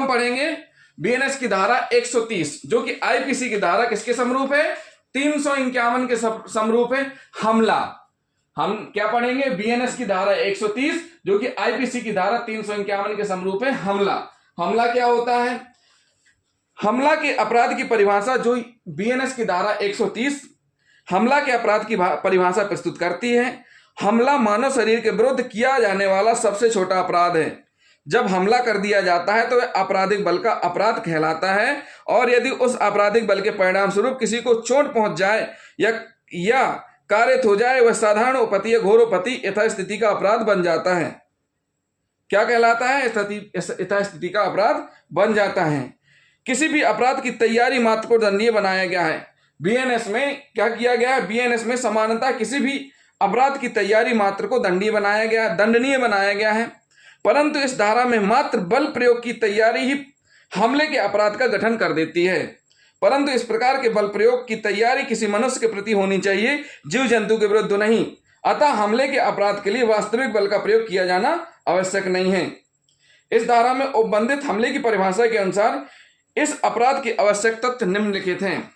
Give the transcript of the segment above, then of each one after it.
हम पढ़ेंगे बीएनएस की धारा 130 जो कि आईपीसी की धारा किसके समरूप है, 351 के समरूप है, हमला। हम क्या पढ़ेंगे, बीएनएस की धारा 130 जो कि आईपीसी की धारा 351 के समरूप है, हमला। हमला क्या होता है, हमला के अपराध की परिभाषा जो बीएनएस की धारा 130 हमला के अपराध की परिभाषा प्रस्तुत करती है। हमला मानव शरीर के विरुद्ध किया जाने वाला सबसे छोटा अपराध है। जब हमला कर दिया जाता है तो वह आपराधिक बल का अपराध कहलाता है, और यदि उस आपराधिक बल के परिणाम स्वरूप किसी को चोट पहुंच जाए या कारित हो जाए, वह साधारण उपपत्ति या घोरोपति यथास्थिति का अपराध बन जाता है। क्या कहलाता है, यथास्थिति का अपराध बन जाता है। किसी भी अपराध की तैयारी मात्र को दंडनीय बनाया गया है। बीएनएस में क्या किया गया है, बीएनएस में समानता किसी भी अपराध की तैयारी मात्र को दंडनीय बनाया गया है, परंतु इस धारा में मात्र बल प्रयोग की तैयारी ही हमले के अपराध का गठन कर देती है। परंतु इस प्रकार के बल प्रयोग की तैयारी किसी मनुष्य के प्रति होनी चाहिए, जीव जंतु के विरुद्ध नहीं। अतः हमले के अपराध के लिए वास्तविक बल का प्रयोग किया जाना आवश्यक नहीं है। इस धारा में उपबंधित हमले की परिभाषा के अनुसार इस अपराध के आवश्यक तथ्य निम्नलिखित हैं।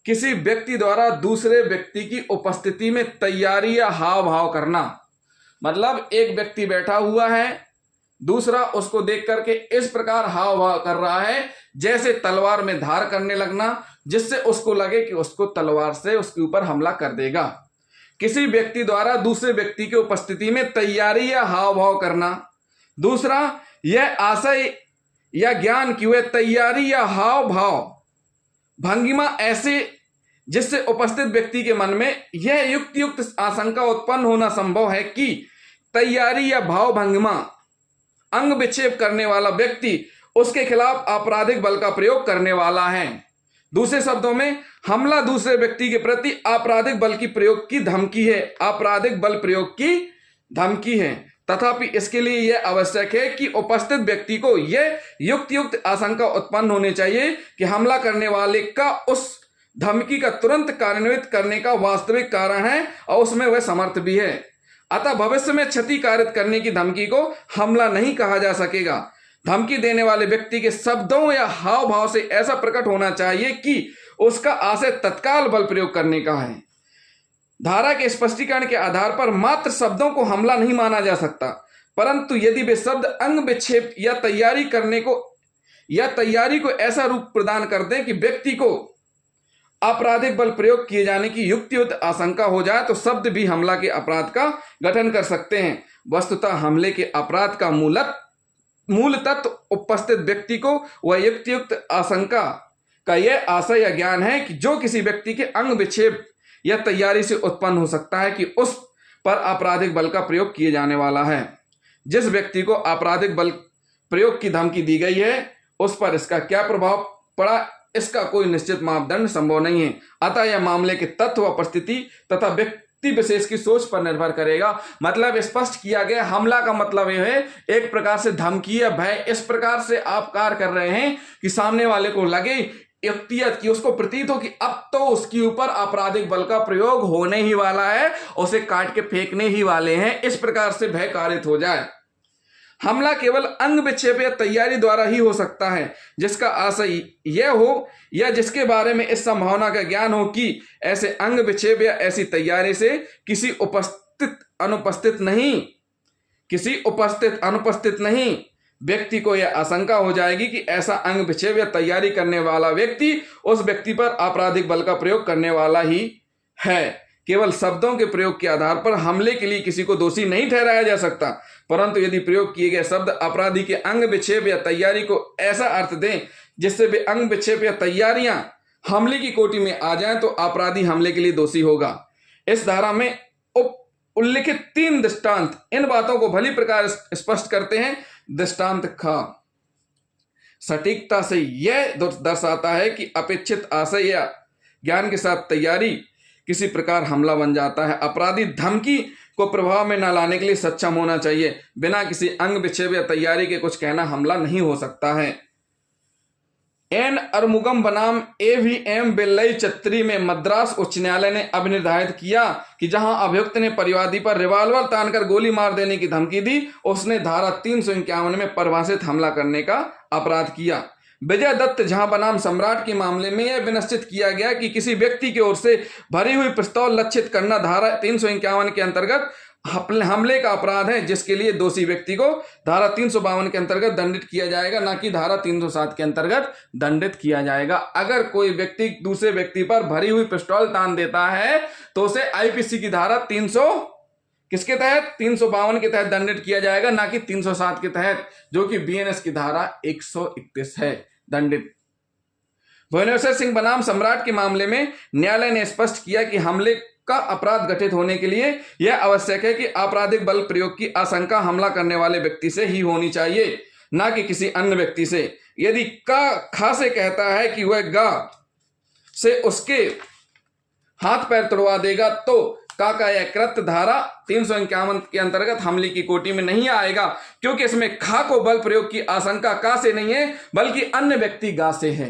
किसी व्यक्ति द्वारा दूसरे व्यक्ति की उपस्थिति में तैयारी या हाव भाव करना, मतलब एक व्यक्ति बैठा हुआ है, दूसरा उसको देख करके इस प्रकार हाव भाव कर रहा है जैसे तलवार में धार करने लगना, जिससे उसको लगे कि उसको तलवार से उसके ऊपर हमला कर देगा। किसी व्यक्ति द्वारा दूसरे व्यक्ति की उपस्थिति में तैयारी या हाव भाव करना। दूसरा, यह आशय या ज्ञान की वह तैयारी या हाव भाव भंगिमा ऐसे जिससे उपस्थित व्यक्ति के मन में यह युक्त आशंका उत्पन्न होना संभव है कि तैयारी या भाव भंगिमा अंग विक्षेप करने वाला व्यक्ति उसके खिलाफ आपराधिक बल का प्रयोग करने वाला है। दूसरे शब्दों में, हमला दूसरे व्यक्ति के प्रति आपराधिक बल की प्रयोग की धमकी है, आपराधिक बल प्रयोग की धमकी है। तथापि इसके लिए यह आवश्यक है कि उपस्थित व्यक्ति को यह युक्त आशंका उत्पन्न होनी चाहिए कि हमला करने वाले का उस धमकी का तुरंत कार्यान्वित करने का वास्तविक कारण है और उसमें वह समर्थ भी है। अतः भविष्य में क्षति कारित करने की धमकी को हमला नहीं कहा जा सकेगा। धमकी देने वाले व्यक्ति के शब्दों या हाव भाव से ऐसा प्रकट होना चाहिए कि उसका आशय तत्काल बल प्रयोग करने का है। धारा के स्पष्टीकरण के आधार पर मात्र शब्दों को हमला नहीं माना जा सकता, परंतु यदि वे शब्द अंग विक्षेप या तैयारी को ऐसा रूप प्रदान कर दें कि व्यक्ति को आपराधिक बल प्रयोग किए जाने की युक्त आशंका हो जाए, तो शब्द भी हमला के अपराध का गठन कर सकते हैं। वस्तुतः हमले के अपराध का मूल तत्व उपस्थित व्यक्ति को वह युक्त आशंका का यह आशय या ज्ञान है कि जो किसी व्यक्ति के अंग विक्षेप या तैयारी से उत्पन्न हो सकता है कि उस पर आपराधिक बल का प्रयोग किए जाने वाला है। जिस व्यक्ति को आपराधिक बल प्रयोग की धमकी दी गई है उस पर इसका क्या प्रभाव पड़ा, इसका कोई निश्चित मापदंड संभव नहीं है। अतः यह मामले के तत्व व परिस्थिति तथा व्यक्ति विशेष की सोच पर निर्भर करेगा। मतलब स्पष्ट किया गया, हमला का मतलब यह है एक प्रकार से धमकी या भय इस प्रकार से आप कार्य कर रहे हैं कि सामने वाले को लगे युक्तियत की, उसको प्रतीत हो कि अब तो उसके ऊपर आपराधिक बल का प्रयोग होने ही वाला है, उसे काट के फेंकने ही वाले हैं, इस प्रकार से भय कारित हो जाए। हमला केवल अंग विक्षेप या तैयारी द्वारा ही हो सकता है जिसका आशय यह हो या जिसके बारे में इस संभावना का ज्ञान हो कि ऐसे अंग विक्षेप या ऐसी तैयारी से किसी अनुपस्थित नहीं व्यक्ति को यह आशंका हो जाएगी कि ऐसा अंग विक्षेप या तैयारी करने वाला व्यक्ति उस व्यक्ति पर आपराधिक बल का प्रयोग करने वाला ही है। केवल शब्दों के प्रयोग के आधार पर हमले के लिए किसी को दोषी नहीं ठहराया जा सकता, परंतु यदि प्रयोग किए गए शब्द अपराधी के अंग विक्षेप या तैयारी को ऐसा अर्थ दें जिससे वे अंग विक्षेप या तैयारियां हमले की कोटि में आ जाएं, तो अपराधी हमले के लिए दोषी होगा। इस धारा में उल्लिखित 3 दृष्टांत इन बातों को भली प्रकार स्पष्ट करते हैं। दृष्टांत ख, सटीकता से यह दर्शाता है कि अपेक्षित आशय या ज्ञान के साथ तैयारी किसी प्रकार हमला बन जाता है। अपराधी धमकी को प्रभाव में न लाने के लिए सक्षम होना चाहिए। बिना किसी अंग विक्षेप या तैयारी के कुछ कहना हमला नहीं हो सकता है। एन अरमुगम बनाम एवीएम बेल्लई चत्री में मद्रास उच्च न्यायालय ने अब निर्धारित किया कि जहां अभियुक्त ने परिवादी पर रिवॉल्वर तानकर गोली मार देने की धमकी दी, उसने धारा 351 में परिभाषित हमला करने का अपराध किया। विजय दत्त झा बनाम सम्राट के मामले में यह विनिश्चित किया गया कि किसी व्यक्ति की ओर से भरी हुई पिस्तौल लक्षित करना धारा 351 के अंतर्गत हमले का अपराध है, जिसके लिए दोषी व्यक्ति को धारा 352 के अंतर्गत दंडित किया जाएगा, ना कि धारा 307 के अंतर्गत दंडित किया जाएगा। अगर कोई व्यक्ति दूसरे व्यक्ति पर भरी हुई पिस्तौल तान देता है तो उसे आईपीसी की धारा 300 किसके तहत 352 के तहत दंडित किया जाएगा, ना कि 307 के तहत, जो कि बीएनएस की धारा 131 है दंडित। भुवनेश्वर सिंह बनाम सम्राट के मामले में न्यायालय ने स्पष्ट किया कि हमले का अपराध घटित होने के लिए यह आवश्यक है कि आपराधिक बल प्रयोग की आशंका हमला करने वाले व्यक्ति से ही होनी चाहिए, ना कि किसी अन्य व्यक्ति से। यदि खा से कहता है कि वह गा से उसके हाथ पैर तोड़वा देगा तो का यह कृत्य धारा 351 के अंतर्गत हमले की कोटि में नहीं आएगा, क्योंकि इसमें खा को बल प्रयोग की आशंका का से नहीं है बल्कि अन्य व्यक्ति गा से है।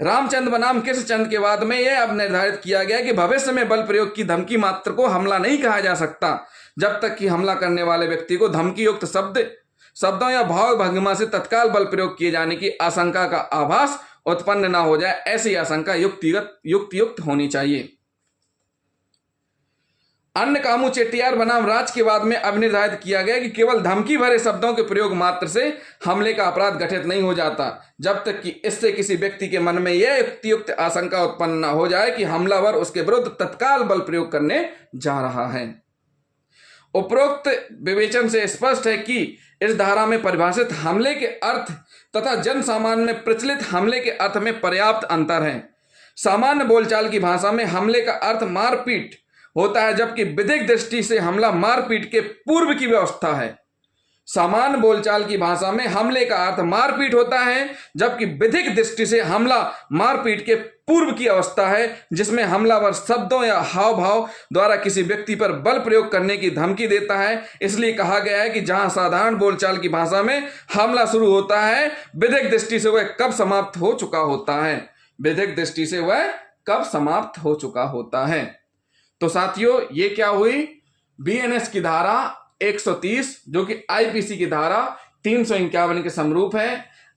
रामचंद्र बनाम कृष्णचंद्र के बाद में यह अब निर्धारित किया गया कि भविष्य में बल प्रयोग की धमकी मात्र को हमला नहीं कहा जा सकता जब तक कि हमला करने वाले व्यक्ति को धमकी युक्त शब्दों या भाव भंगिमा से तत्काल बल प्रयोग किए जाने की आशंका का आभास उत्पन्न न हो जाए। ऐसी आशंका युक्त होनी चाहिए। अन्य कामू चेट्टियार बनाम राज के बाद में अब निर्धारित किया गया कि केवल धमकी भरे शब्दों के प्रयोग मात्र से हमले का अपराध घटित नहीं हो जाता जब तक कि इससे किसी व्यक्ति के मन में यह युक्तियुक्त आशंका उत्पन्न न हो जाए कि हमलावर उसके विरुद्ध तत्काल बल प्रयोग करने जा रहा है। उपरोक्त विवेचन से स्पष्ट है कि इस धारा में परिभाषित हमले के अर्थ तथा जन सामान्य में प्रचलित हमले के अर्थ में पर्याप्त अंतर है। सामान्य बोलचाल की भाषा में हमले का अर्थ मारपीट होता है, जबकि विधिक दृष्टि से हमला मारपीट के पूर्व की व्यवस्था है। सामान्य बोलचाल की भाषा में हमले का अर्थ मारपीट होता है, जबकि विधिक दृष्टि से हमला मारपीट के पूर्व की अवस्था है, जिसमें हमलावर शब्दों या हाव भाव द्वारा किसी व्यक्ति पर बल प्रयोग करने की धमकी देता है। इसलिए कहा गया है कि जहां साधारण बोलचाल की भाषा में हमला शुरू होता है, विधिक दृष्टि से वह कब समाप्त हो चुका होता है। विधिक दृष्टि से वह कब समाप्त हो चुका होता है। तो साथियों, ये क्या हुई, बीएनएस की धारा 130 जो कि आईपीसी की धारा 351 के समरूप है।